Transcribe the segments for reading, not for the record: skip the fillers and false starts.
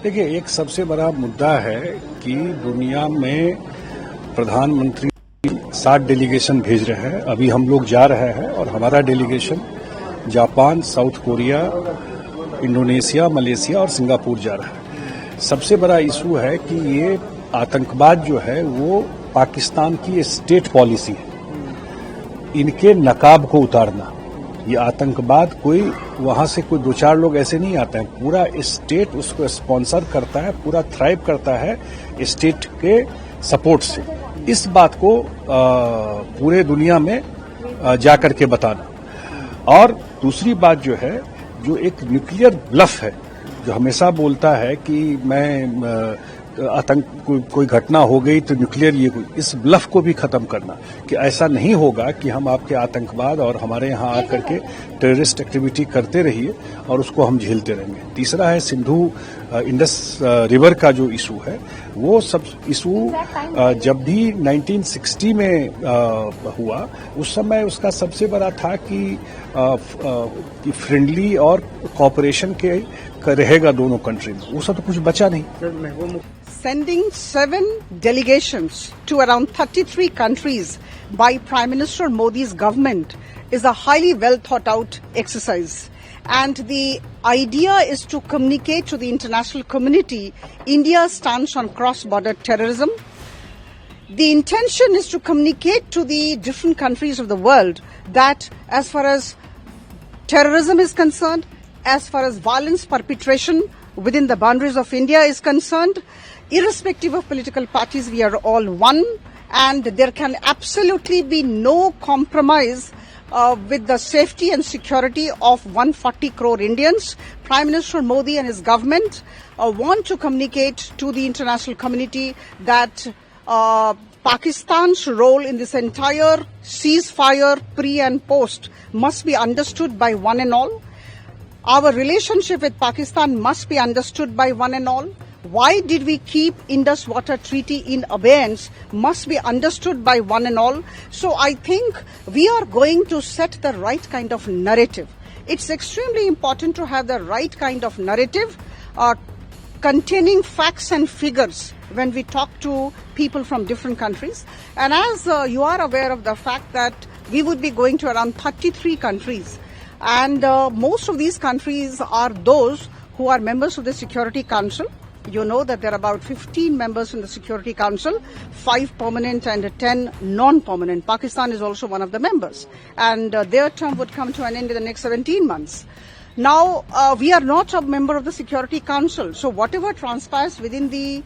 देखिए, एक सबसे बड़ा मुद्दा है कि दुनिया में प्रधानमंत्री 7 डेलीगेशन भेज रहे हैं। अभी हम लोग जा रहे हैं और हमारा delegation Japan, south Korea, Indonesia, Malaysia और सिंगापुर जा रहा है। सबसे बड़ा इशू है कि ये आतंकवाद जो है वो पाकिस्तान की स्टेट पॉलिसी है, इनके नकाब को उतारना। ये आतंकवाद कोई वहां से कोई 2-4 लोग ऐसे नहीं आते हैं, पूरा स्टेट उसको स्पॉन्सर करता है, पूरा थ्राइव करता है स्टेट के सपोर्ट से। इस बात को पूरे दुनिया में जाकर के बताना। और दूसरी बात जो है, जो एक न्यूक्लियर ब्लफ है, जो हमेशा बोलता है कि मैं आतंक कोई घटना हो गई तो न्यूक्लियर ये, इस ब्लफ को भी खत्म करना कि ऐसा नहीं होगा कि हम आपके आतंकवाद और हमारे यहाँ आकर के टेररिस्ट एक्टिविटी करते रहिए और उसको हम झेलते रहेंगे। तीसरा है सिंधु इंडस रिवर का जो इशू है, वो सब इशू जब भी 1960 में हुआ, उस समय उसका सबसे बड़ा था कि फ्रेंडली और कॉपरेशन के रहेगा दोनों कंट्री में। वो सब तो कुछ बचा नहीं। Sending 7 delegations to around 33 countries by Prime Minister Modi's government is a highly well thought out exercise. And the idea is to communicate to the international community India's stance on cross-border terrorism. The intention is to communicate to the different countries of the world that as far as terrorism is concerned, as far as violence perpetration within the boundaries of India is concerned, irrespective of political parties, we are all one, and there can absolutely be no compromise with the safety and security of 140 crore Indians. Prime Minister Modi and his government want to communicate to the international community that Pakistan's role in this entire ceasefire pre and post must be understood by one and all. Our relationship with Pakistan must be understood by one and all. Why did we keep Indus Water Treaty in abeyance must be understood by one and all. So I think we are going to set the right kind of narrative. It's extremely important to have the right kind of narrative containing facts and figures when we talk to people from different countries. And as you are aware of the fact that we would be going to around 33 countries. And most of these countries are those who are members of the Security Council. You know that there are about 15 members in the Security Council, 5 permanent and 10 non-permanent. Pakistan is also one of the members. And their term would come to an end in the next 17 months. Now, we are not a member of the Security Council. So whatever transpires within the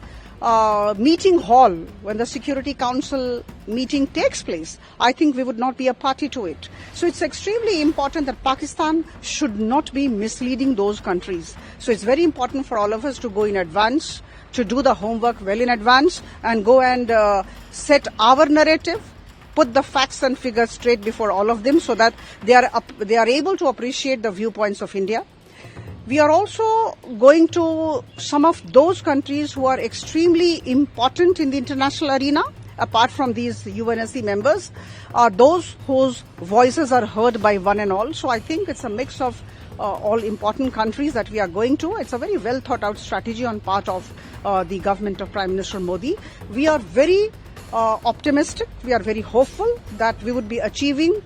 meeting hall when the Security Council meeting takes place, I think we would not be a party to it. So it's extremely important that Pakistan should not be misleading those countries. So it's very important for all of us to go in advance, to do the homework well in advance and go and set our narrative, put the facts and figures straight before all of them so that they are able to appreciate the viewpoints of India. We are also going to some of those countries who are extremely important in the international arena, apart from these UNSC members, are those whose voices are heard by one and all. So I think it's a mix of all important countries that we are going to. It's a very well thought out strategy on part of the government of Prime Minister Modi. We are very optimistic. We are very hopeful that we would be achieving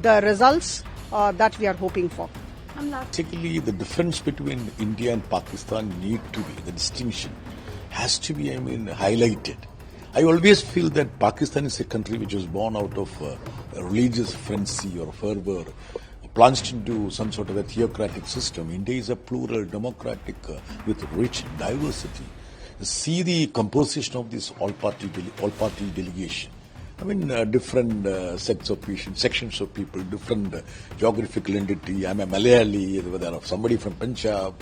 the results that we are hoping for. Particularly the difference between India and Pakistan need to be, the distinction has to be, highlighted. I always feel that Pakistan is a country which was born out of a religious frenzy or fervor, plunged into some sort of a theocratic system. India is a plural, democratic, with rich diversity. See the composition of this all-party delegation. Different sets of people, sections of people, different geographical entity. I'm a Malayali, there are somebody from Punjab.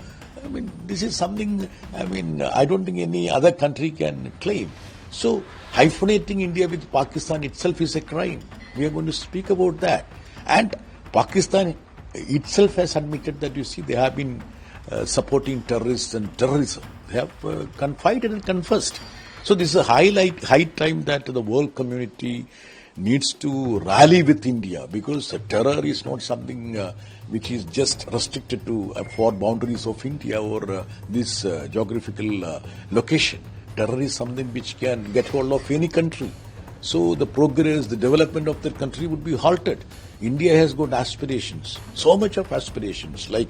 This is something, I don't think any other country can claim. So, hyphenating India with Pakistan itself is a crime. We are going to speak about that. And Pakistan itself has admitted that, they have been supporting terrorists and terrorism. They have confided and confessed. So this is a high time that the world community needs to rally with India, because terror is not something which is just restricted to four boundaries of India or this geographical location. Terror is something which can get hold of any country. So the progress, the development of that country would be halted. India has got aspirations, so much of aspirations, like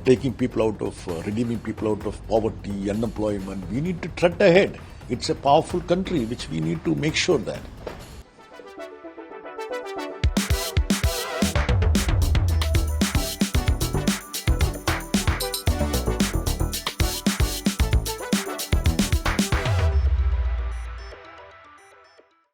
taking people out of, redeeming people out of poverty, unemployment. We need to tread ahead. It's a powerful country which we need to make sure that.